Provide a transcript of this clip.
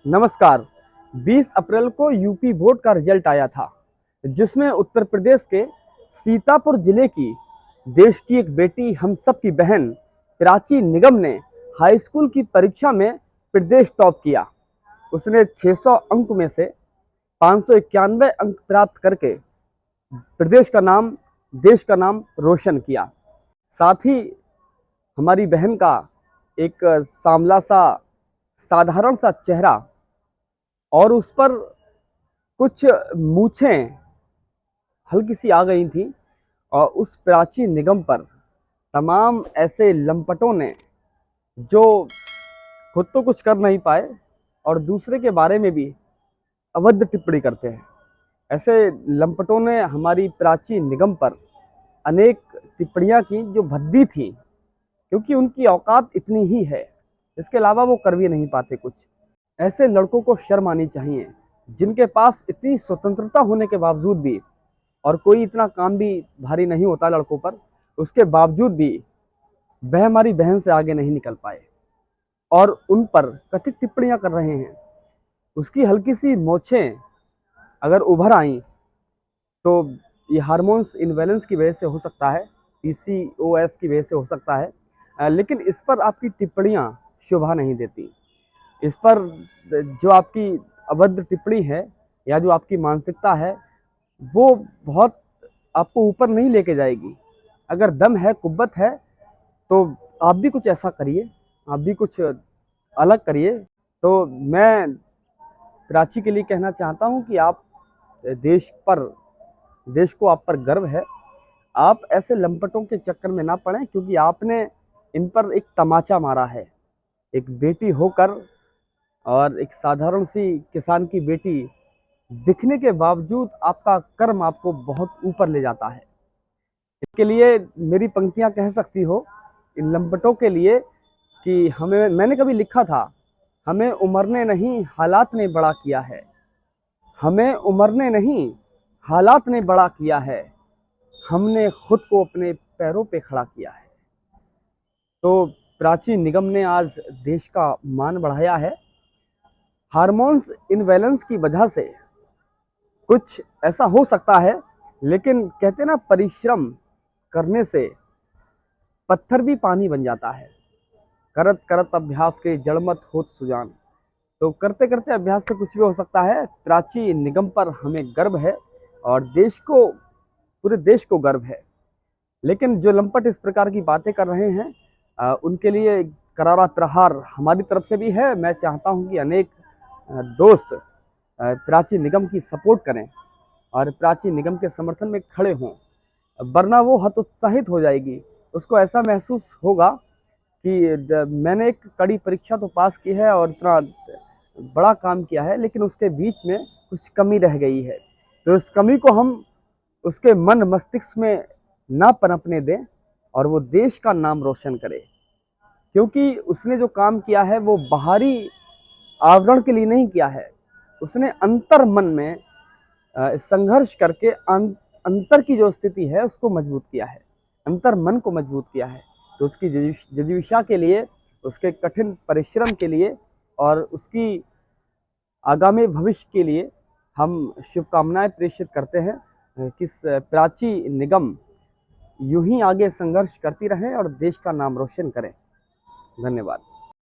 नमस्कार। 20 अप्रैल को UP board का रिजल्ट आया था, जिसमें उत्तर प्रदेश के सीतापुर जिले की देश की एक बेटी, हम सब की बहन प्राची निगम ने हाई स्कूल की परीक्षा में प्रदेश टॉप किया। उसने 600 अंक में से 591 अंक प्राप्त करके प्रदेश का नाम, देश का नाम रोशन किया। साथ ही हमारी बहन का एक सांवला सा, साधारण सा चेहरा और उस पर कुछ मूछें हल्की सी आ गई थी, और उस प्राची निगम पर तमाम ऐसे लंपटों ने, जो खुद तो कुछ कर नहीं पाए और दूसरे के बारे में भी अभद्र टिप्पणी करते हैं, ऐसे लंपटों ने हमारी प्राची निगम पर अनेक टिप्पणियां की जो भद्दी थी, क्योंकि उनकी औकात इतनी ही है, इसके अलावा वो कर भी नहीं पाते कुछ। ऐसे लड़कों को शर्म आनी चाहिए, जिनके पास इतनी स्वतंत्रता होने के बावजूद भी, और कोई इतना काम भी भारी नहीं होता लड़कों पर, उसके बावजूद भी वह हमारी बहन से आगे नहीं निकल पाए और उन पर कथित टिप्पणियां कर रहे हैं। उसकी हल्की सी मोछें अगर उभर आई तो ये हार्मोन्स इनबैलेंस की वजह से हो सकता है, पीसीओएस की वजह से हो सकता है, लेकिन इस पर आपकी टिप्पणियां शोभा नहीं देती। इस पर जो आपकी अभद्र टिप्पणी है या जो आपकी मानसिकता है, वो बहुत आपको ऊपर नहीं लेके जाएगी। अगर दम है, कुव्वत है, तो आप भी कुछ ऐसा करिए, आप भी कुछ अलग करिए। तो मैं प्राची के लिए कहना चाहता हूं कि आप देश को आप पर गर्व है। आप ऐसे लंपटों के चक्कर में ना पड़ें, क्योंकि आपने इन पर एक तमाचा मारा है। एक बेटी होकर और एक साधारण सी किसान की बेटी दिखने के बावजूद आपका कर्म आपको बहुत ऊपर ले जाता है। इसके लिए मेरी पंक्तियां कह सकती हो इन लंपटों के लिए कि मैंने कभी लिखा था, हमें उम्र ने नहीं हालात ने बड़ा किया है, हमें उम्र ने नहीं हालात ने बड़ा किया है, हमने खुद को अपने पैरों पे खड़ा किया है। तो प्राची निगम ने आज देश का मान बढ़ाया है। हार्मोन्स इनबैलेंस की वजह से कुछ ऐसा हो सकता है, लेकिन कहते ना, परिश्रम करने से पत्थर भी पानी बन जाता है। करत करत अभ्यास के जड़मत होत सुजान। तो करते करते अभ्यास से कुछ भी हो सकता है। प्राची निगम पर हमें गर्व है और पूरे देश को गर्व है। लेकिन जो लंपट इस प्रकार की बातें कर रहे हैं, उनके लिए करारा प्रहार हमारी तरफ से भी है। मैं चाहता हूं कि अनेक दोस्त प्राची निगम की सपोर्ट करें और प्राची निगम के समर्थन में खड़े हों, वरना वो हतोत्साहित हो जाएगी। उसको ऐसा महसूस होगा कि मैंने एक कड़ी परीक्षा तो पास की है और इतना बड़ा काम किया है, लेकिन उसके बीच में कुछ कमी रह गई है। तो इस कमी को हम उसके मन मस्तिष्क में ना पनपने दें और वो देश का नाम रोशन करे, क्योंकि उसने जो काम किया है वो बाहरी आवरण के लिए नहीं किया है। उसने अंतर मन में संघर्ष करके अंतर की जो स्थिति है उसको मजबूत किया है, अंतर मन को मजबूत किया है। तो उसकी जिजीविषा के लिए, उसके कठिन परिश्रम के लिए और उसकी आगामी भविष्य के लिए हम शुभकामनाएं प्रेषित करते हैं कि प्राची निगम यूं ही आगे संघर्ष करती रहे और देश का नाम रोशन करें। धन्यवाद।